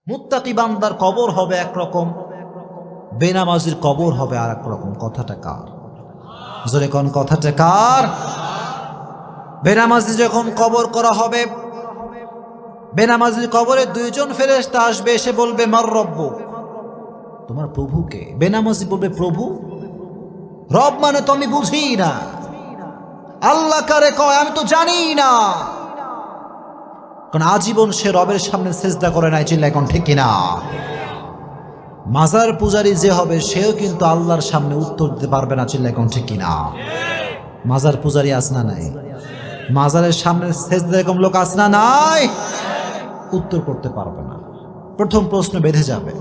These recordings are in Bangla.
মুত্তাকি বান্দার কবর হবে একরকম, বেনামাজির কবর হবে আর এক রকম। কথাটা কার? জোরে কোন কথাটা কার? বেনামাজি যখন কবর করা হবে, বেনামাজির কবরে দুইজন ফেরেশতা আসবে, এসে বলবে মার রব্বুক, তোমার প্রভুকে। বেনামাজি বলবে প্রভু? রব মানে তো আমি বুঝি না, আল্লাহ কারে কয় আমি তো জানি না। কারণ আজীবন সে রবের সামনে সেজদা করে নাই, চিল্লা এখন ঠিক কিনা? মাজার পূজারি যে হবে সেও কিন্তু আল্লাহর সামনে উত্তর দিতে পারবে না, চিল্লা এখন ঠিক কিনা? মাজার পূজারি আছে না নাই? মাজারের সামনে সেজদা এরকম লোক আছে না নাই? উত্তর করতে পারবে না। প্রথম প্রশ্ন বেঁধে যাবে।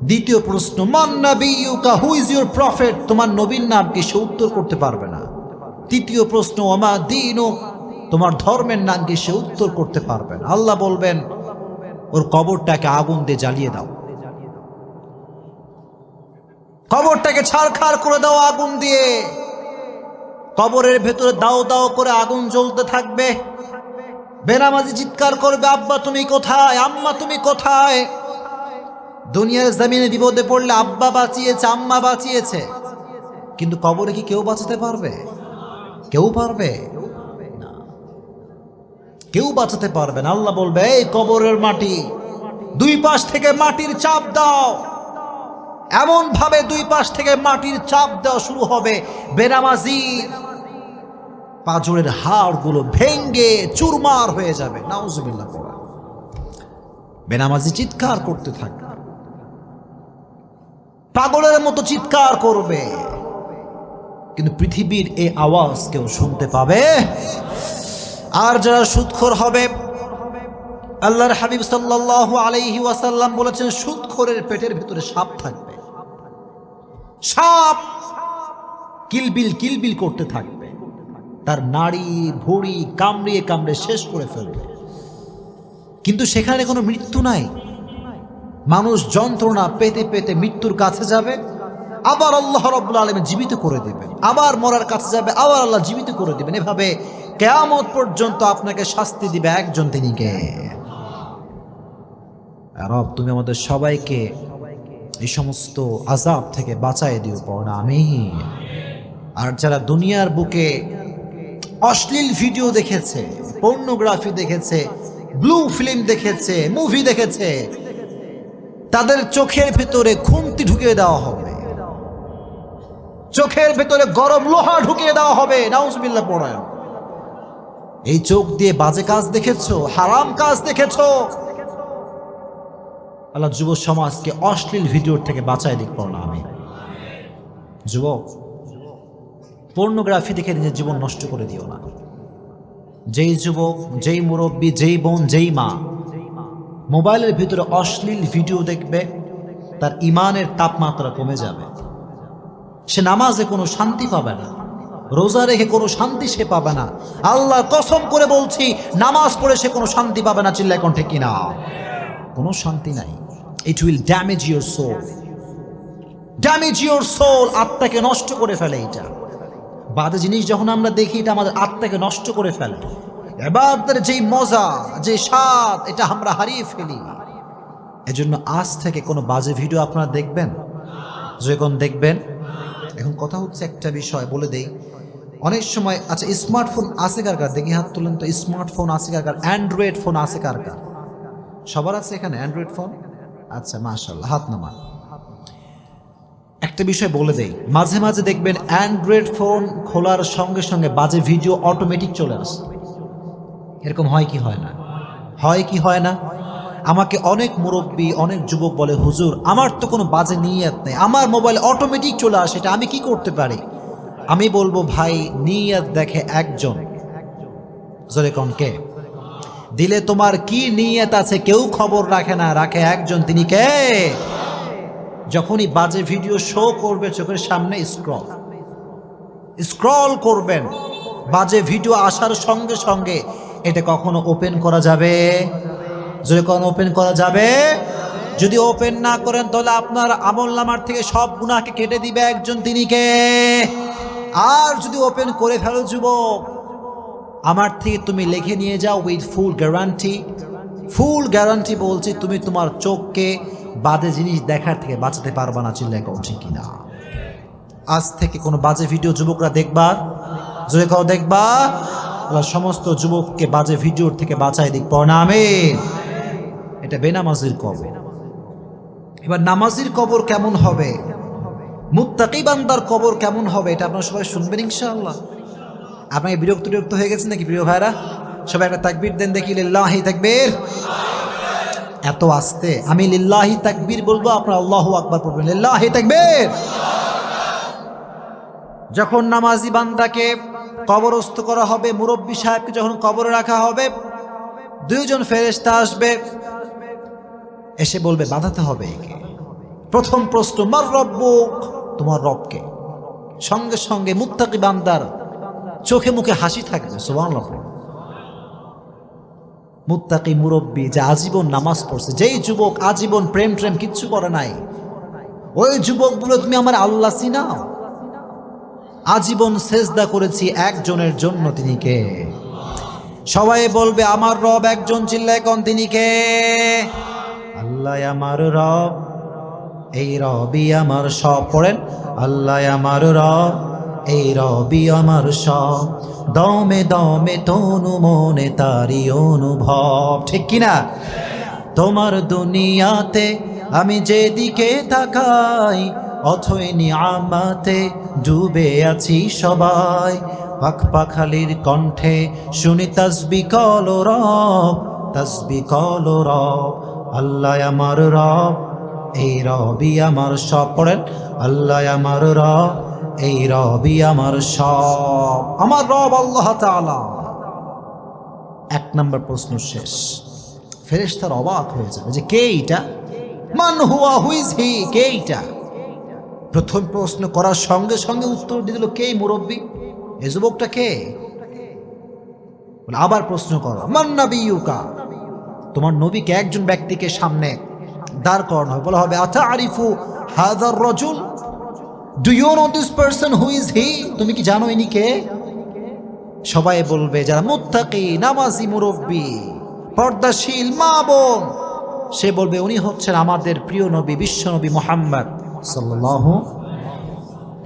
দ্বিতীয় প্রশ্ন মান নাবিয়ুকা, হু ইজ ইউর প্রফেট, তোমার নবীর নাম কি? সে উত্তর করতে পারবে না। তৃতীয় প্রশ্ন ওমা দীনুক, তোমার ধর্মের নাম কি? সে উত্তর করতে পারবে না। আল্লাহ বলবেন ওর কবরটাকে আগুন দিয়ে জ্বালিয়ে দাও, কবরটাকে ছারখার করে দাও আগুন দিয়ে। কবরের ভেতরে দাও দাও করে আগুন জ্বলতে থাকবে। বেনামাজি চিৎকার করবে আব্বা তুমি কোথায়, আম্মা তুমি কোথায়? দুনিয়ার জমিনে বিপদে পড়লে আব্বা বাঁচিয়েছে, আম্মা বাঁচিয়েছে, কিন্তু কবরে কি কেউ বাঁচাতে পারবে? কেউ পারবে না, কেউ বাঁচাতে পারবে না। আল্লাহ বলবে এই কবরের মাটি, দুই পাশ থেকে মাটির চাপ দাও। এমন ভাবে দুই পাশ থেকে মাটির চাপ দেওয়া শুরু হবে, বেনামাজি পাঁজরের হাড়গুলো ভেঙ্গে চুরমার হয়ে যাবে। নাউজুবিল্লাহ। বেনামাজি চিৎকার করতে থাকবে, পাগলের মতো চিৎকার করবে, কিন্তু পৃথিবীর এই আওয়াজ কেউ শুনতে পাবে? আর যারা সুদখোর হবে, আল্লাহর হাবিব সাল্লাল্লাহু আলাইহি ওয়াসাল্লাম বলেছেন সুদখোরের পেটের ভিতরে সাপ থাকবে। সাপ কিলবিল কিলবিল করতে থাকবে, তার নাড়ি ভুঁড়ি কামড়িয়ে কামড়ে শেষ করে ফেলবে, কিন্তু সেখানে কোনো মৃত্যু নাই। মানুষ যন্ত্রণা পেতে পেতে মৃত্যুর কাছে যাবে, আবার আল্লাহ রাব্বুল আলামিন জীবিত করে দিবেন, আবার মরার কাছে যাবে, আবার আল্লাহ জীবিত করে দিবেন। এভাবে কিয়ামত পর্যন্ত আপনাকে শাস্তি দিবে একজন, তিনি কে? রব তুমি আমাদের সবাইকে এই সমস্ত আযাব থেকে বাঁচায় দিও, পড়না আমিন। আর যারা দুনিয়ার বুকে অশ্লীল ভিডিও দেখেছে, পর্নোগ্রাফি দেখেছে, ব্লু ফিল্ম দেখেছে, মুভি দেখেছে, তাদের চোখের ভেতরে খুন্তি ঢুকিয়ে দেওয়া হবে, চোখের ভেতরে গরম লোহা ঢুকিয়ে দেওয়া হবে। নাউজুবিল্লাহ পড়ায়। এই চোখ দিয়ে বাজে কাজ দেখেছো, হারাম কাজ দেখেছো, আল্লাহ যুব সমাজকে অশ্লীল ভিডিওর থেকে বাঁচায় দিক, পড়না আমি। যুবক, পর্নোগ্রাফি দেখে নিজের জীবন নষ্ট করে দিও না। যেই যুবক, যেই মুরব্বী, যেই বোন, যেই মা মোবাইলের ভিতরে অশ্লীল ভিডিও দেখবে, তার ইমানের তাপমাত্রা কমে যাবে। সে নামাজে কোনো শান্তি পাবে না, রোজা রেখে কোনো শান্তি সে পাবে না। আল্লাহ কসম করে বলছি, নামাজ পড়ে সে কোনো শান্তি পাবে না। চিল্লায় কোন ঠিক কিনা? কোনো শান্তি নাই। It will damage your soul, damage your soul. আত্মাকে নষ্ট করে ফেলে এটা। বাজে জিনিস যখন আমরা দেখি, এটা আমাদের আত্মাকে নষ্ট করে ফেলে। ইবাদতের যেই মজা, যে স্বাদ, এটা আমরা হারিয়ে ফেলি। এজন্য আজ থেকে কোনো বাজে ভিডিও আপনারা দেখবেন, যখন দেখবেন। এখন কথা হচ্ছে একটা বিষয় বলে দেই, অনেক সময় আচ্ছা স্মার্টফোন আছে কার কার? দেখি হাত তুলেন তো। স্মার্টফোন আছে কার কার? অ্যান্ড্রয়েড ফোন আছে কার কার? সবার আছে এখানে অ্যান্ড্রয়েড ফোন? আচ্ছা মাশাআল্লাহ, হাত নামান। একটা বিষয় বলে দেই, মাঝে মাঝে দেখবেন অ্যান্ড্রয়েড ফোন খোলার সঙ্গে সঙ্গে বাজে ভিডিও অটোমেটিক চলে আসে। এরকম হয় কি হয় না? হয় কি হয় না? আমাকে অনেক মুরব্বী, অনেক যুবক বলে হুজুর আমার তো কোনো বাজে নিয়ত নেই, আমার মোবাইলে অটোমেটিক চলে আসে, এটা আমি কি করতে পারি? আমি বলবো ভাই, নিয়ত দেখে একজন। জোরে কোন কে? দিলে তোমার কি নিয়ত আছে কেউ খবর রাখে না, রাখে একজন, তিনি কে? যখনই বাজে ভিডিও শো করবে চোখের সামনে, স্ক্রল করবেন, বাজে ভিডিও আসার সঙ্গে সঙ্গে এটা কখনো ওপেন করা যাবে? যদি কখনো ওপেন করা যাবে? যদি ওপেন না করেন তাহলে আপনার আমলনামার থেকে সব গুনাহকে কেটে দিবে একজন, তিনি কে? আর যদি ওপেন করে ফেলো যুবক, আমার থেকে তুমি লিখে নিয়ে যাও with full guarantee, full guarantee বলছি, তুমি তোমার চোখকে বাজে জিনিস দেখার থেকে বাঁচাতে পারবা না। চিল্লায় কও ঠিক কিনা? আজ থেকে কোনো বাজে ভিডিও যুবকরা দেখবা, জোরে কও দেখবা। আল্লাহ সমস্ত যুবককে বাজে ভিডিওর থেকে বাঁচাই দিক, পড়না আমিন। এটা বেনামাজির কবর। এবার নামাজির কবর কেমন হবে, মুত্তাকি বান্দার কবর কেমন হবে, এটা আপনারা সবাই শুনবেন ইনশাআল্লাহ। আপনাকে বিরক্ত হয়ে গেছেন নাকি প্রিয় ভাইরা? সবাই একটা তাকবীর দেন দেখি, লিল্লাহি তাকবীর। এত আস্তে আমি লিল্লাহি তাকবীর বলবো, আপনারা আল্লাহু আকবার পড়বেন, লিল্লাহি তাকবীর। যখন নামাজি বান্দাকে কবরস্থ করা হবে, মুরব্বী সাহেবকে যখন কবরে রাখা হবে, দুইজন ফেরেশতা আসবে, এসে বলবে বাঁধাতে হবে একে। প্রথম প্রশ্ন, মার রব্বুক, তোমার রবকে। সঙ্গে সঙ্গে মুত্তাকি বান্দার চোখে মুখে হাসি থাকবে, সুবহানাল্লাহ। মুত্তাকি মুরব্বী যে আজীবন নামাজ পড়ছে, যেই যুবক আজীবন প্রেম কিচ্ছু করে নাই, ওই যুবক বলে তুমি আমার আল্লাহ চিনাও? আজীবন সেজদা করেছি একজনের জন্য, তিনি কে? সবাই বলবে আমার রব একজন, চিল্লায় কোন তিনি কে? আল্লাহ আমার রব, এই রবই আমার সব। পড়েন, আল্লাহ আমার রব, এই রবি আমার সব। দমে দমে তনু মনে তারি অনুভব, ঠিক কিনা? তোমার দুনিয়াতে আমি যেদিকে তাকাই, অথই নিয়ামতে ডুবে আছি সবাই। পাখপাখালির কণ্ঠে শুনি তাসবিহ কলো রব, তাসবিহ কলো রব। আল্লাহ আমার রব, এই রবি আমার সব। পড়েন, আল্লাহ আমার রব, এই রবি আমার সব। আমার রব আল্লাহ তাআলা। এক নম্বর প্রশ্ন শেষ। ফেরেশতারা অবাক হয়ে যাবে যে কে এটা, মান হুয়া, হু ইজ হি, কে এটা? প্রথম প্রশ্ন করার সঙ্গে সঙ্গে উত্তর দিয়ে দিল কে মুরব্বী, এই যুবকটা কে? আবার প্রশ্ন করো, মান নাবিয়ুকা, তোমার নবীকে একজন ব্যক্তিকে সামনে দাঁড় করানো হবে, বলা হবে আতারিফু হাযার রাজুল, do you know this person, who is he, তুমি কি জানো ইনি কে? সবাই বলবে যারা মুত্তাকি, নামাজি, মুরব্বী, পর্দাশীল মা বোন, সে বলবে উনি হচ্ছেন আমাদের প্রিয় নবী, বিশ্ব নবী মুহাম্মদ সাল্লাল্লাহু।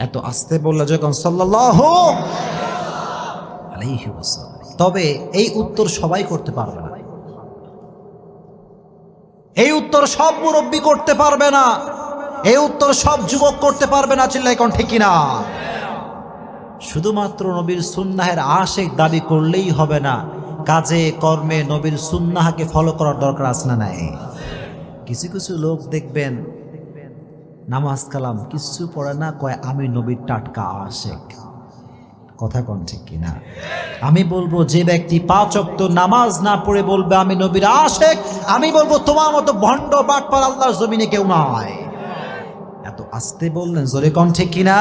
এত আস্তে বললে যখন সাল্লাল্লাহু আলাইহি ওয়াসাল্লাম। তবে এই উত্তর সবাই করতে পারবে না, এই উত্তর সব মুরব্বী করতে পারবে না, এই উত্তর সব যুবক করতে পারবে না। চিল্লাই কোন ঠিক কিনা? শুধুমাত্র নবীর সুন্নাহের আশিক দাবি করলেই হবে না, কাজে কর্মে নবীর সুন্নাহকে ফলো করার দরকার আছে না নাই? কিছু কিছু লোক দেখবেন নামাজ কালাম কিছু পড়ে না, কয় আমি নবীর টাটকা আশিক। কথা কোন ঠিক কিনা? আমি বলবো যে ব্যক্তি 5 ওয়াক্ত নামাজ না পড়ে বলবে আমি নবীর আশিক, আমি বলবো তোমার মতো ভণ্ড বাটপার আল্লাহর জমিনে কেউ নাই। এত আস্তে বললেন, জোরে কোন ঠিক কিনা?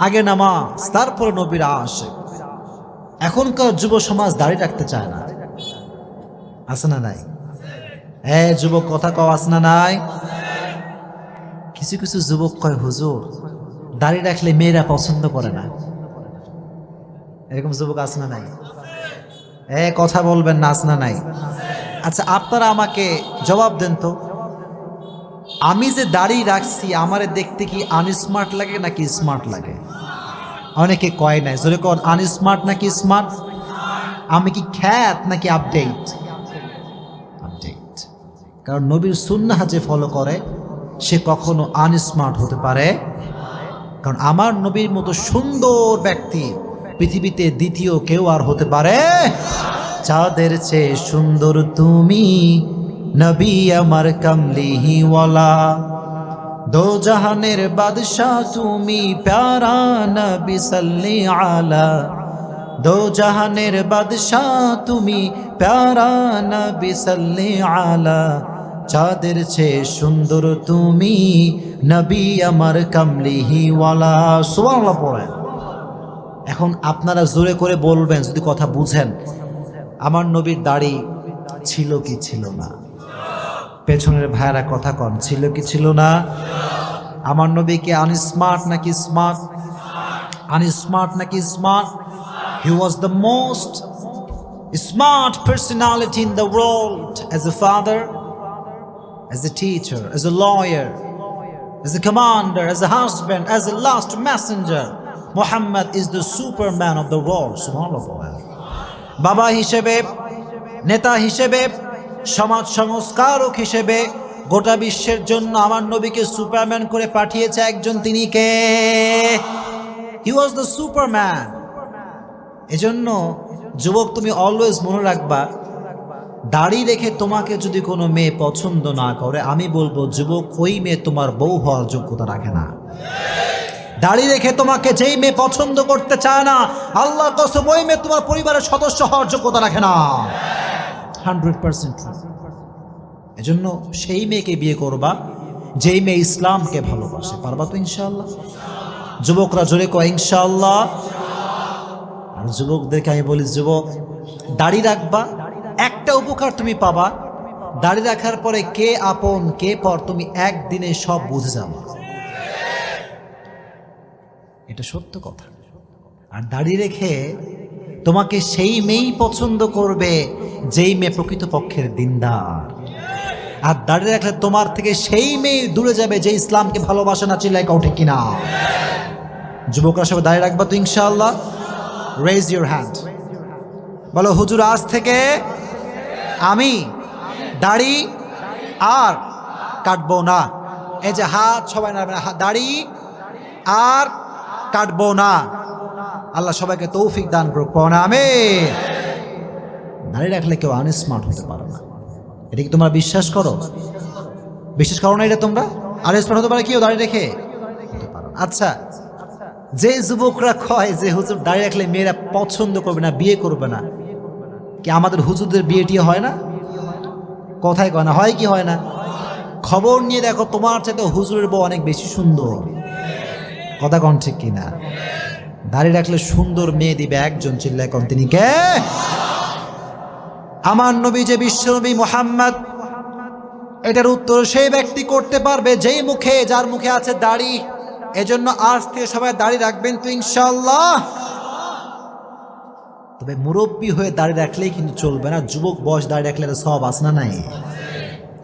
আগে নামাজ, তারপরে নবীর আশিক। এখনকার যুব সমাজ দাঁড়িয়ে রাখতে চায় না, আছে না নাই? যুবক কথা কও, আছে না নাই? কিছু কিছু যুবক কয় হুজুর দাড়ি রাখলে মেয়েরা পছন্দ করে না, এরকম যুবক আছে না নাই? কথা বলবেন না, আছে না নাই? আচ্ছা আপনারা আমাকে জবাব দেন তো, আমি যে দাড়ি রাখছি আমারে দেখতে কি আনস্মার্ট লাগে নাকি স্মার্ট লাগে? অনেকে কয় নাই, জোরে কোন, আনস্মার্ট নাকি স্মার্ট? আমি কি খ্যাত নাকি আপডেট? আপডেট। কারণ নবীর সুন্নাহ যে ফলো করে সে কখনো আনস্মার্ট হতে পারে, কারণ আমার নবীর মতো সুন্দর ব্যক্তি পৃথিবীতে দ্বিতীয় কেউ আর হতে পারে। চাঁদের চেয়ে সুন্দর তুমি নবী আমার কামলিহি ওয়ালা, দো জাহানের বাদশাহ তুমি প্যারা নবী সাল্লি আলা, দো জাহানের বাদশাহ তুমি প্যারা নবী সাল্লি আলা, চাঁদের চেয়ে সুন্দর তুমি নবী আমার কামলিহি ওয়ালা। সুবহানাল্লাহ পড়েন। এখন আপনারা জোরে করে বলবেন যদি কথা বুঝেন, আমার নবীর দাড়ি ছিল কি ছিল না? পেছনের ভাইরা কথা কন, ছিল কি ছিল না? আমার নবী কি আনস্মার্ট নাকি স্মার্ট? আনস্মার্ট নাকি smart? He was the most smart personality in the world, as a father, as a teacher, as a lawyer, as a commander, as a husband, as a last messenger. Muhammad is the superman of the world. Subhanallah. বাবা হিসেবে, নেতা হিসেবে, সমাজ সংস্কারক হিসেবে গোটা বিশ্বের জন্য আমার নবীকে সুপারম্যান করে পাঠিয়েছে একজন, তিনি কে? হি ওয়াজ দ্য সুপারম্যান। এজন্য যুবক, তুমি অলওয়েজ মনে রাখবা, দাড়ি রেখে তোমাকে যদি কোনো মেয়ে পছন্দ না করে, আমি বলবো যুবক, ওই মেয়ে তোমার বউ হওয়ার যোগ্যতা রাখে না। দাড়ি রেখে তোমাকে যেই মেয়ে পছন্দ করতে চায় না, আল্লাহর কসম ওই মেয়ে তোমার পরিবারের সদস্য হওয়ার যোগ্যতা রাখে না। 100% ট্রু। এজন্য সেই মেয়েকে বিয়ে করবা যেই মেয়ে ইসলামকে ভালোবাসে। পারবা তো ইনশাআল্লাহ? যুবকরা জোরে কয় ইনশাআল্লাহ। আর যুবকদেরকে আমি বলি, যুবক, দাড়ি রাখবা, একটা উপকার তুমি পাবা, দাড়ি রাখার পরে কে আপন কে পর তুমি একদিনে সব বুঝে যাবে। এটা সত্য কথা। আর দাড়ি রেখে তোমাকে সেই মেয়েই পছন্দ করবে যেই মেয়ে প্রকৃতপক্ষের দিনদার। আর দাড়ি রাখলে তোমার থেকে সেই মেয়ে দূরে যাবে যে ইসলামকে ভালোবাসে না। চিল্লাই কও ঠিক কিনা? যুবকরা সবাই দাড়ি রাখবা তো ইনশাআল্লাহ? রেজ ইউর হ্যান্ড, বলো হুজুর আজ থেকে আমি দাড়ি আর কাটবো না। এই যে হাত সবাই নাড়বে না, দাড়ি আর কাটবো না। আল্লাহ সবাইকে তৌফিক দান করুক, পড়ো না আমিন। দাড়ি রাখলে কেউ আনস্মার্ট হতে পারে না, এটা কি তোমরা বিশ্বাস করো? বিশ্বাস করো না এটা তোমরা? আনস্মার্ট হতে পারে কেউ দাড়ি রেখে? হতে পারো না। আচ্ছা, যে যুবকরা কয় যে হুজুর দাড়ি রাখলে মেয়েরা পছন্দ করবে না, বিয়ে করবে না, কি আমাদের হুজুরদের বিয়েটি হয় না? কথাই কয় না, হয় কি হয় না? খবর নিয়ে দেখো, তোমার চাইতে হুজুরের বউ অনেক বেশি সুন্দর। কথা কন ঠিক কিনা? দাড়ি রাখলে সুন্দর মেয়ে দিবে একজন, চিল্লায় কন তিনি কে? আমার নবী যে বিশ্বনবী মুহাম্মদ। এটার উত্তর সেই ব্যক্তি করতে পারবে যেই মুখে, যার মুখে আছে দাড়ি। এজন্য আজ থেকে সবাই দাড়ি রাখবেন তো ইনশাআল্লাহ। তবে মুরব্বী হয়ে দাড়ি রাখলেই কিন্তু চলবে না, যুবক বয়স দাড়ি রাখলে সব আছে না নাই?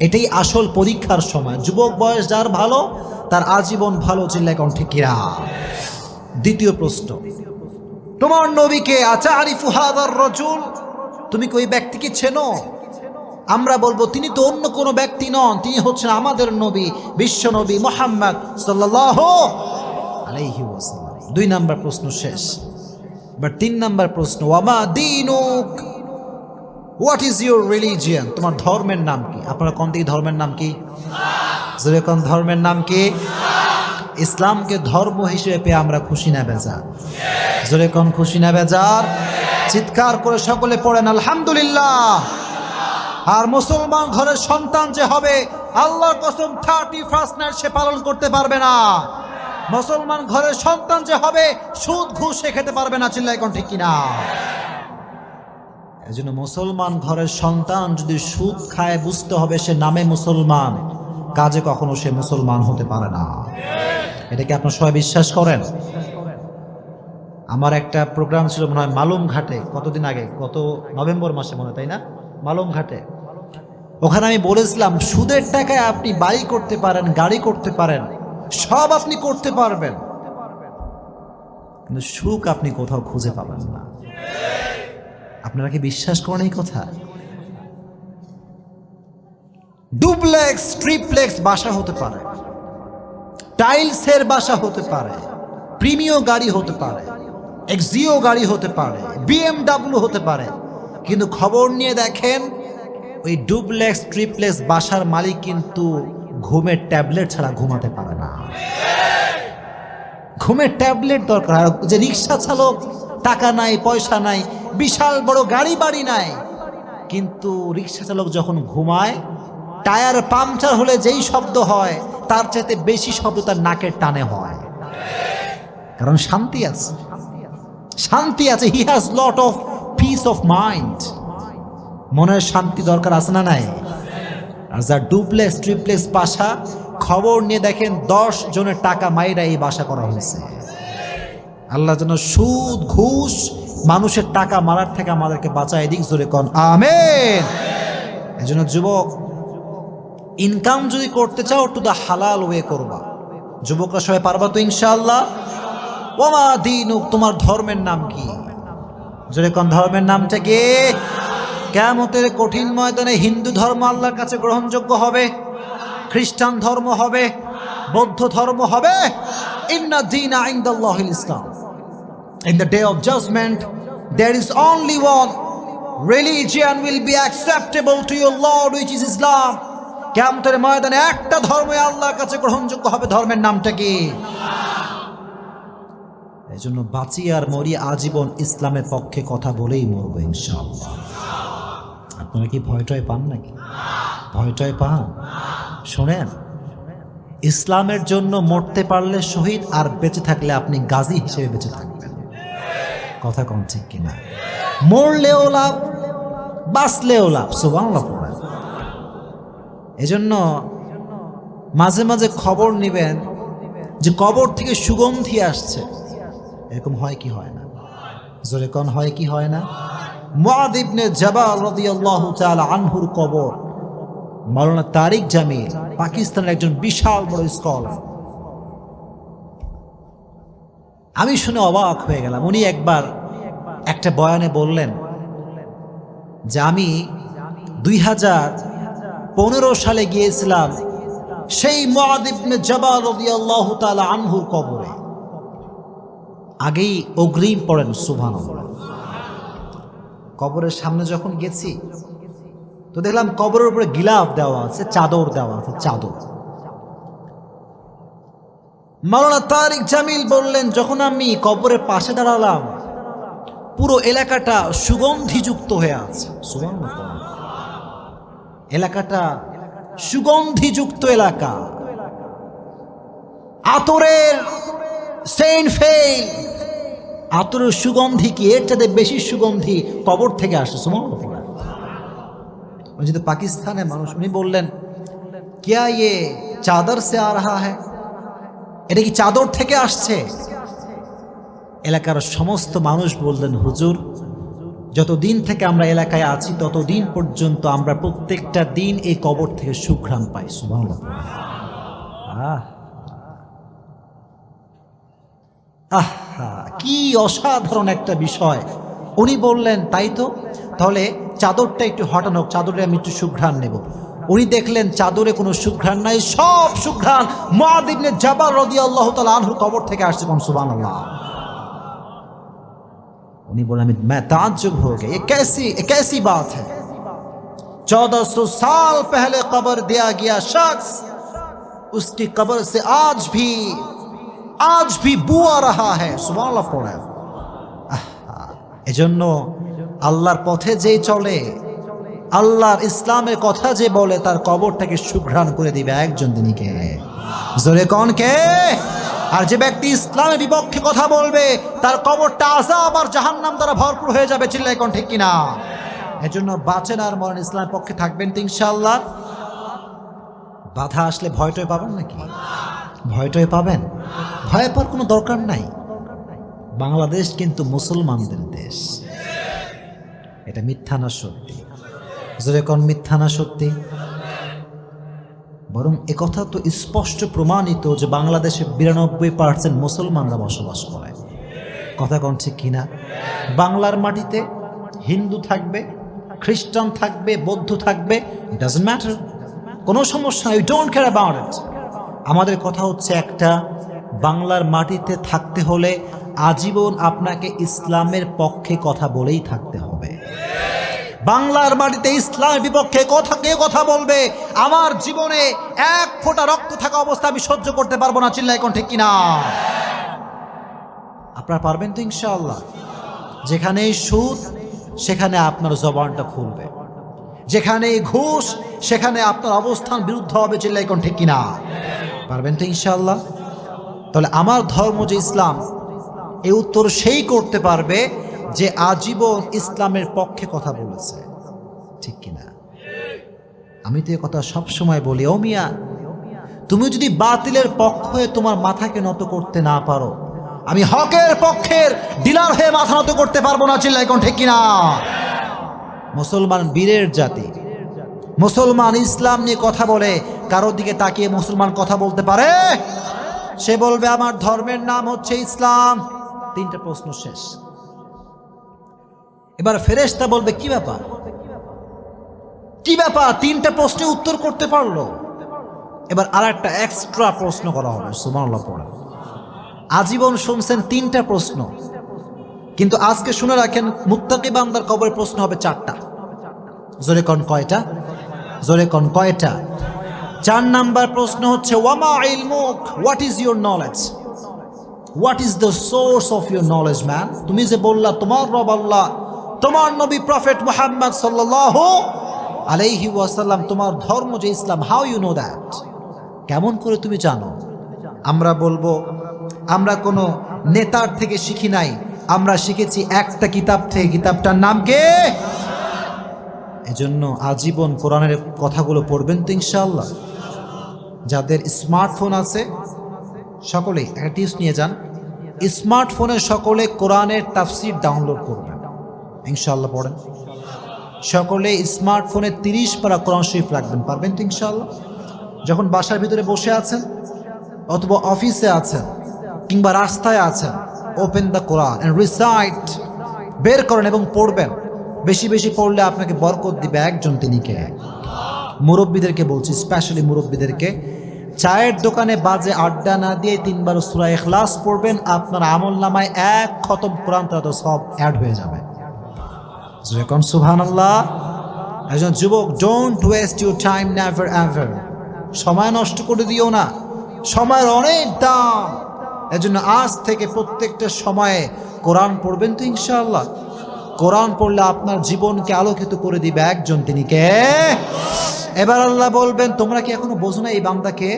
এটাই আসল পরীক্ষার সময়। যুবক বয়স যার ভালো, তার আজীবন ভালো। চিল্লায় কোন ঠিক কিনা? দ্বিতীয় প্রশ্ন, তোমার নবীকে আতারিফু হাযার রাজুল, তুমি কি ওই ব্যক্তিকে চেনো? আমরা বলবো তিনি তো অন্য কোনো ব্যক্তি নন, তিনি হচ্ছেন আমাদের নবী, বিশ্ব নবী মুহাম্মদ সাল্লাল্লাহু আলাইহি ওয়াসাল্লাম। 2 নাম্বার প্রশ্ন শেষ। বাট 3 নাম্বার প্রশ্ন, ওয়ামা দীনুক, হোয়াট ইজ ইউর রিলিজিয়ন? তোমার ধর্মের নাম কি? আপনারা কোন দিকে ধর্মের নাম কি? জোরে কোন ধর্মের নাম কি? ইসলামকে ধর্ম হিসেবে পেয়ে আমরা খুশি না বেজার? জোরে কোন খুশি না বেজার? চিৎকার করে সকলে পড়েন আলহামদুলিল্লাহ। আর মুসলমান ঘরের সন্তান যে হবে, আল্লাহর কসম 31st নাইট সে পালন করতে পারবে না। মুসলমান ঘরের সন্তান যে হবে, সুদ ঘুষ সে খেতে পারবে না। চিল্লাই কোন ঠিক কিনা? এই জন্য মুসলমান ঘরের সন্তান যদি সুদ খায়, বুঝতে হবে সে নামে মুসলমান, কাজে কখনো সে মুসলমান হতে পারে না। এটা কি আপনার সবাই বিশ্বাস করেন? আমার একটা প্রোগ্রাম ছিল মনে হয় মালুম ঘাটে, কতদিন আগে, গত নভেম্বর মাসে মনে, তাই না? মালুম ঘাটে। ওখানে আমি বলেছিলাম, সুদের টাকায় আপনি বাড়ি করতে পারেন, গাড়ি করতে পারেন, সব আপনি করতে পারবেন, কিন্তু সুখ আপনি কোথাও খুঁজে পাবেন না। আপনারা কি বিশ্বাস করেন এই কথা? ডুপ্লেক্স, ট্রিপ্লেক্স বাসা হতে পারে, টাইলসের বাসা হতে পারে, প্রিমিয়াম গাড়ি হতে পারে, এক্সিও গাড়ি হতে পারে, BMW হতে পারে, কিন্তু খবর নিয়ে দেখেন ওই ডুপ্লেক্স ট্রিপ্লেক্স বাসার মালিক কিন্তু ঘুমের ট্যাবলেট ছাড়া ঘুমাতে পারে না। ঘুমের ট্যাবলেট দরকার। যে রিক্সা চালক, টাকা নাই, পয়সা নাই, বিশাল বড় গাড়ি বাড়ি নাই, কিন্তু রিক্সা চালক যখন ঘুমায়, টায়ার পাংচার হলে যেই শব্দ হয় তার চাইতে বেশি শব্দ তার নাকের টানে হয়, কারণ শান্তি আছে, শান্তি আছে। He has lot of piece of mind. মনের শান্তি দরকার আছে না নাই? আর যার ডুপ্লেক্স ট্রিপ্লেক্স বাসা, খবর নিয়ে দেখেন 10 জনের টাকা মাইরা এই বাসা করা হয়েছে। আল্লাহ যেন সুদ ঘুষ মানুষের টাকা মারার থেকে আমাদেরকে বাঁচায় দিক, জোরে কোন আমিন। এজন্য যুবক, ইনকাম যদি করতে চাও টু দা হালাল ওয়ে করবা। যুবকরা সবাই পারবা তো ইনশাআল্লাহ? ওমা দীনুক, তোমার ধর্মের নাম কি? জোরে কোন ধর্মের নামটা কি? কিয়ামতের কঠিন ময়দানে হিন্দু ধর্ম আল্লাহর কাছে গ্রহণযোগ্য হবে, খ্রিস্টান ধর্ম হবে, বৌদ্ধ ধর্ম হবে। ইন্না দীনা ইনদাল্লাহিল ইসলাম। In the day of judgment, there is only one religion will be acceptable to your Lord, which is Islam. কিয়ামতের ময়দানে একটা ধর্মই আল্লাহর কাছে গ্রহণযোগ্য হবে, ধর্মের নামটা কি? এই জন্য বাঁচি আর মরি আজীবন ইসলামের পক্ষে কথা বলেই মরবো ইনশাআল্লাহ। আপনারা কি ভয়টয় পান নাকি? ভয়টয় পান? শোনেন, ইসলামের জন্য মরতে পারলে শহীদ, আর বেঁচে থাকলে আপনি গাজী হিসেবে বেঁচে থাকবেন। কথা কোন ঠিক কিনা? মরলেও লাভ, বাঁচলেও লাভ। সুবহানাল্লাহ। এজন্য মাঝে মাঝে খবর নেবেন যে কবর থেকে সুগন্ধি আসছে, এরকম হয় কি হয় না? জোরে কোন হয় কি হয় না? মুআয ইবনে জাবাল রাদিয়াল্লাহু তাআলা আনহুর কবর, মাওলানা তারিক জামিল পাকিস্তানের একজন বিশাল বড় স্কলার। আমি শুনে অবাক হয়ে গেলাম। উনি একবার একটা বয়ানে বললেন যে আমি 2015 সালে গিয়েছিলাম সেই মুআয ইবনে জাবাল রাদিয়াল্লাহু তাআলা আনহুর কবরে। আগেই অগ্রিম পড়েন সুবহানাল্লাহ। কবরের সামনে যখন গেছি তো দেখলাম কবরের উপরে গিলাফ দেওয়া আছে, চাদর দেওয়া আছে, চাদর। মাওলানা তারিক জামিল বললেন, যখন আমি কবরের পাশে দাঁড়ালাম পুরো এলাকাটা সুগন্ধিযুক্ত হয়ে আছে। সুবহানাল্লাহ। এলাকাটা সুগন্ধিযুক্ত এলাকা, আতরের সেন্ট ফেইল, আতরের সুগন্ধি কি এর চাইতে বেশি সুগন্ধি কবর থেকে আসে। সুবহানাল্লাহ। উনি যদি পাকিস্তানের মানুষ, উনি বললেন কিয়া ইয়ে চাদর সে আ রাহা হ্যায়, এটা কি চাদর থেকে আসছে? এলাকার সমস্ত মানুষ বললেন, হুজুর যতদিন থেকে আমরা এলাকায় আছি ততদিন পর্যন্ত আমরা প্রত্যেকটা দিন এই কবর থেকে সুঘ্রাণ পাই। সুবহানাল্লাহ। আহা, কি অসাধারণ একটা বিষয়। উনি বললেন, তাই তো, তাহলে চাদরটা একটু হটানো, চাদরে আমি একটু সুঘ্রাণ নেব। উনি দেখলেন চাদরে কোনো সুঘ্রাণ নাই, সব সুঘ্রাণ মুআয ইবনে জাবাল রাদিয়াল্লাহু তাআলা আনহুর কবর থেকে আসছে। কোন সুবহানাল্লাহ। उन्नी बोला मैं ताज्जुब हो गया, ये कैसी बात है। 1400 साल पहले कब्र दिया गया शख्स, उसकी कब्र से आज भी बू आ रहा है। सुभान अल्लाह पड़ा। এজন্য আল্লাহর পথে যেই চলে, আল্লাহর ইসলামের কথা যে বলে, তার কবরটাকে সুঘ্রাণ করে দিবে একজন, তিনি কে? জোরে কোন কে? আর যে ব্যক্তি ইসলামের বিপক্ষে কথা বলবে তার কবরটা আযাব আর জাহান্নাম দ্বারা ভরপুর হয়ে যাবে। চিল্লায় কোন ঠিক কিনা? এজন্য বাঁচেন আর মরেন ইসলামের পক্ষে থাকবেন তো ইনশাআল্লাহ। বাধা আসলে ভয়টয় পাবেন নাকি? ভয়টয় পাবেন? ভয় পাওয়ার কোনো দরকার নাই। বাংলাদেশ কিন্তু মুসলমানদের দেশ। এটা মিথ্যা না সত্যি? জোরে কোন মিথ্যা না সত্যি? বরং একথা তো স্পষ্ট প্রমাণিত যে বাংলাদেশে 92% মুসলমানরা বসবাস করে। কথা কোন ঠিক কিনা? বাংলার মাটিতে হিন্দু থাকবে, খ্রিস্টান থাকবে, বৌদ্ধ থাকবে, ডাজন্ট ম্যাটার, কোনো সমস্যা নাই, we don't care about it. আমাদের কথা হচ্ছে একটা, বাংলার মাটিতে থাকতে হলে আজীবন আপনাকে ইসলামের পক্ষে কথা বলেই থাকতে হবে। বাংলার মাটিতে ইসলামের বিপক্ষে কেউ কথা বলবে, আমার জীবনে এক ফোঁটা রক্ত থাকা অবস্থা আমি সহ্য করতে পারবো না। চিল্লায় কোন ঠিক কিনা? আপনারা পারবেন তো ইনশাআল্লাহ? যেখানে সুদ সেখানে আপনার জবানটা খুলবে, যেখানে ঘুষ সেখানে আপনার অবস্থান বিরুদ্ধ হবে। চিল্লায় কোন ঠিক কিনা? পারবেন তো ইনশাআল্লাহ? তাহলে আমার ধর্ম যে ইসলাম, এই উত্তর সেই করতে পারবে যে আজীবন ইসলামের পক্ষে কথা বলেছে। ঠিক কিনা? আমি তো এ কথা সবসময় বলি, ও মিয়া, তুমি যদি বাতিলের পক্ষ হয়ে তোমার মাথাকে নত করতে না পারো, আমি হকের পক্ষের ডিলার হয়ে মাথা নত করতে পারবো না, চিল্লাই কোন ঠিক কিনা? মুসলমান বীরের জাতি, মুসলমান ইসলাম নিয়ে কথা বলে, কারোর দিকে তাকিয়ে মুসলমান কথা বলতে পারে? সে বলবে আমার ধর্মের নাম হচ্ছে ইসলাম। তিনটা প্রশ্ন শেষ। এবার ফেরেশতা বলবে কি ব্যাপার, কি ব্যাপার, তিনটা প্রশ্নের উত্তর করতে পারলো। এবার আর একটা এক্সট্রা প্রশ্ন করা হবে, সুবহানাল্লাহ পড়া। আজীবন শুনছেন তিনটা প্রশ্ন, কিন্তু আজকে শুনে রাখেন মুত্তাকি বান্দার কবরে প্রশ্ন হবে চারটা। জোরে কোন কয়টা? জোরে কোন কয়টা? 4 নাম্বার প্রশ্ন হচ্ছে ওয়ামা ইলমুক, what is your knowledge, what is the source of your knowledge man. তুমি যে বললা তোমার রব আল্লাহ, তোমার নবী প্রফেট মুহাম্মদ সাল্লাল্লাহু আলাইহি ওয়াসাল্লাম, তোমার ধর্ম যে ইসলাম, হাউ ইউ নো দ্যাট, কেমন করে তুমি জানো? আমরা বলবো আমরা কোনো নেতার থেকে শিখি নাই, আমরা শিখেছি একটা কিতাব থেকে, কিতাবটার নাম কি? এজন্য আজীবন কোরআনের কথাগুলো পড়বেন তো ইনশাআল্লাহ। যাদের স্মার্টফোন আছে সকলে একটা টিপস নিয়ে যান, স্মার্টফোনে সকলে কোরআনের তাফসির ডাউনলোড করবেন, ইনশাআল্লাহ পড়েন। সকলে স্মার্টফোনে 30 পারা কোরআন শরীফ রাখবেন, পারবেন তো ইনশাআল্লাহ? যখন বাসার ভিতরে বসে আছেন অথবা অফিসে আছেন কিংবা রাস্তায় আছেন, open the Quran and recite, বের করেন এবং পড়বেন। বেশি বেশি পড়লে আপনাকে বরকত দিবে একজন, তিনি কে? মুরব্বীদেরকে বলছি, স্পেশালি মুরব্বীদেরকে, চায়ের দোকানে বাজে আড্ডা না দিয়ে 3 বার সূরা ইখলাস পড়বেন, আপনার আমল নামায় 1 খতম কোরআন তাতে সব অ্যাড হয়ে যাবে। যেরকম সুবহানাল্লাহ। একজন যুবক, don't waste your time, never ever, সময় নষ্ট করে দিও না, সময়ের অনেক দাম। এজন্য আজ থেকে প্রত্যেকটা সময়ে কোরআন পড়বেন তো ইনশাআল্লাহ। কোরআন পড়লে আপনার জীবনকে আলোকিত করে দিবে একজন, তিনি কে? এবার আল্লাহ বলবেন তোমরা কি এখনো বোঝো না এই বান্দাকে?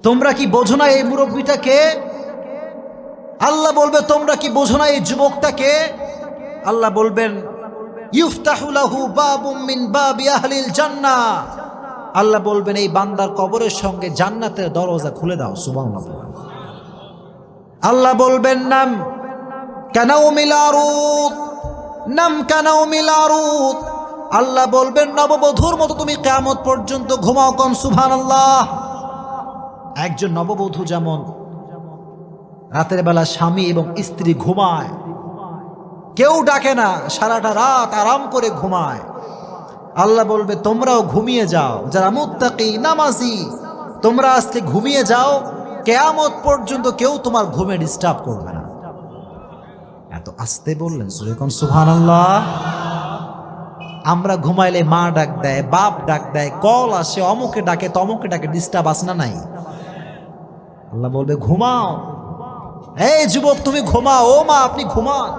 তোমরা কি বোঝো না এই মুরব্বীটাকে? আল্লাহ বলবে তোমরা কি বোঝো না এই যুবকটাকে? আল্লাহ বলবেন ইফতাহু লাহু বাবুম মিন বাবি আহলিল জান্নাহ, আল্লাহ বলবেন এই বান্দার কবরের সঙ্গে জান্নাতের দরজা খুলে দাও। সুবহানাল্লাহ। আল্লাহ বলবেন নাম কানাউমিল আরুদ, নাম কানাউমিল আরুদ, আল্লাহ বলবেন নববধূর মতো তুমি কিয়ামত পর্যন্ত ঘুমাও। কোন সুবহানাল্লাহ। একজন নববধূ যেমন রাতের বেলা স্বামী এবং স্ত্রী ঘুমায়, কেউ ডাকে না, সারাটা রাত আরাম করে ঘুমায়, আল্লাহ বলবে তোমরাও ঘুমিয়ে যাও, যারা মুত্তাকি নামাজি তোমরা আজকে ঘুমিয়ে যাও, কিয়ামত পর্যন্ত কেউ তোমার ঘুমে ডিস্টার্ব করবে না। এত আস্তে বললেন, সুবহান সুবহানাল্লাহ। আমরা ঘুমাইলে মা ডাক দেয়, বাপ ডাক দেয়, কল আসে, অমুকে ডাকে তমুকে ডাকে, ডিস্টার্ব আসে না নাই? আল্লাহ বলবে ঘুমাও, এই যুবক তুমি ঘুমাও, ও মা আপনি ঘুমান,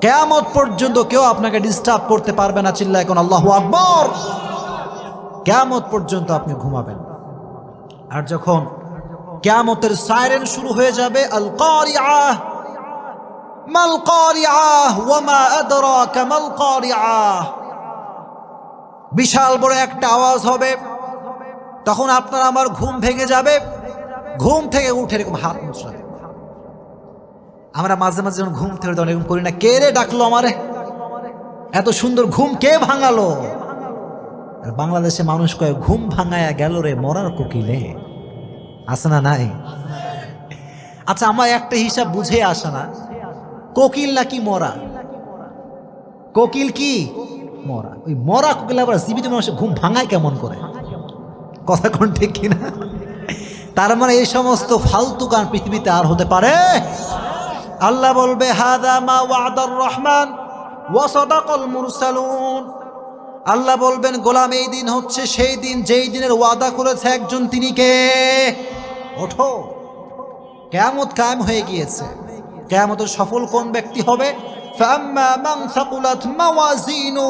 কিয়ামত পর্যন্ত কেউ আপনাকে ডিস্টার্ব করতে পারবে না। চিল্লায় কোন আল্লাহু আকবার। কিয়ামত পর্যন্ত আপনি ঘুমাবেন। আর যখন কিয়ামতের সাইরেন শুরু হয়ে যাবে, আল কারিআহ মাল কারিআহ ওয়া মা আদরাকা মাল কারিআহ, বিশাল বড় একটা আওয়াজ হবে, তখন আপনার আমার ঘুম ভেঙে যাবে, ঘুম থেকে উঠে এরকম হাত মুছড়াবে। আমরা মাঝে মাঝে যখন ঘুম থেকে এরকম করি না, কে রে ডাকলো আমারে, এত সুন্দর ঘুম কে ভাঙালো? আর বাংলাদেশে মানুষ কয় ঘুম ভাঙায়া গেল রে মরার কোকিলে, আছে না নাই? আচ্ছা আমার একটা হিসাব বুঝে আসে না, কোকিল নাকি মরা? কোকিল কি মরা? ওই মরা কোকিল আবার জীবিত মানুষের ঘুম ভাঙায় কেমন করে? কথা কোন ঠিক কিনা? তার মানে এই সমস্ত ফালতু গান পৃথিবীতে আর হতে পারে? আল্লাহ বলবে হাদা মা ওয়াদার রহমান ওয়া সাদাকাল মুরসালুন, আল্লাহ বলবেন গোলাম এই দিন হচ্ছে সেই দিন যেই দিনের ওয়াদা করেছে একজন, তিনি কে? ওঠো, কিয়ামত কায়েম হয়ে গিয়েছে। কিয়ামতের সফল কোন ব্যক্তি হবে? ফাম্মা মান সাকুলাত মাওয়াজিনু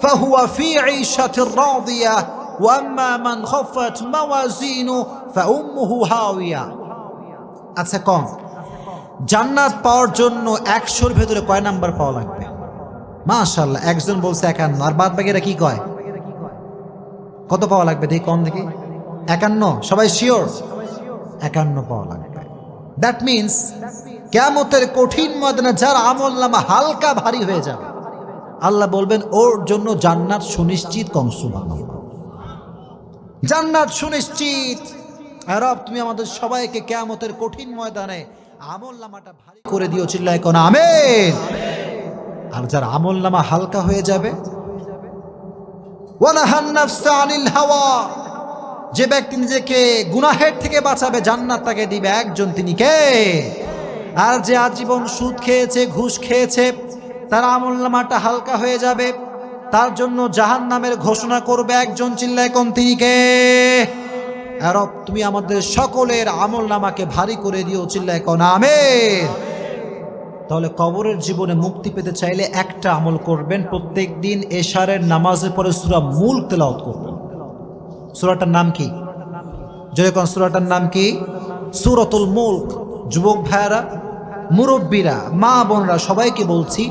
ফাহুয়া ফি ঈশাতির রাদিয়া ওয়া আম্মা মান খাফাত মাওয়াজিনু ফাউম্মুহু হাওিয়া। আচ্ছা কোন জান্নাত পাওয়ার জন্য 100-র ভেতরে কয় নাম্বার পাওয়া লাগবে? মাশাআল্লাহ, একজন বলছে 51, আর বাদ বাকিরা কি কয়? কত পাওয়া লাগবে দেখি, কোন দেখি? 51? সবাই শিওর 51 পাওয়া লাগবে। দ্যাট মিনস কিয়ামতের কঠিন ময়দানে যার আমলনামা হালকা ভারী হয়ে যাবে, আল্লাহ বলবেন ওর জন্য জান্নাত সুনিশ্চিত। কম সুবহানাল্লাহ, জান্নাত সুনিশ্চিত। রব তুমি আমাদের সবাইকে কিয়ামতের কঠিন ময়দানে আমলনামাটা ভারী করে দিও, চিল্লায় কোন আমিন। আর যার আমলনামা হালকা হয়ে যাবে, ওয়ানাহান নাফসা আনিল হাওয়া, যে ব্যক্তি নিজেকে গুনাহের থেকে বাঁচাবে জান্নাত তাকে দিবে একজন, তিনি কে? আর যে আজীবন সুদ খেয়েছে, ঘুষ খেয়েছে, তার আমলনামাটা হালকা হয়ে যাবে, তার জন্য জাহান্নামের ঘোষণা করবে একজন, চিল্লায় কোন তিনি কে? রব তুমি আমাদের সকলের আমলনামাকে ভারী করে দিও, চিল্লায় কোন আমিন। তাহলে কবরের জীবনে মুক্তি পেতে চাইলে একটা আমল করবেন, প্রত্যেক দিন এশারের নামাজের পরে সূরা মুলক তেলাওয়াত করবেন। সূরাটার নাম কি? জোরে কোন সূরাটার নাম কি? সূরাতুল মুলক। যুবক ভাইরা, মুরব্বীরা, মা বোনরা সবাইকে বলছি,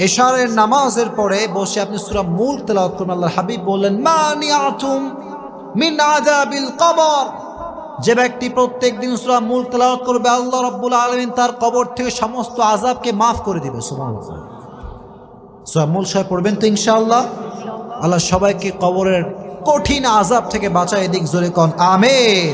এশারের নামাজের পরে বসে আপনি সূরা মুলক তেলাওয়াত করুন। আল্লাহর হাবিব বললেন, মানিআতুম মিন আযাবিল কবর, যে ব্যক্তি প্রত্যেক দিন সূরা মুলক তেলাওয়াত করবে আল্লাহ রাব্বুল আলামিন তার কবর থেকে সমস্ত আযাবকে মাফ করে দিবে। সুবহানাল্লাহ। সূরা মুলক সবাই পড়বেন তো ইনশাআল্লাহ। আল্লাহ সবাইকে কবরের কঠিন আযাব থেকে বাঁচায় দিক, জোরে কোন আমিন।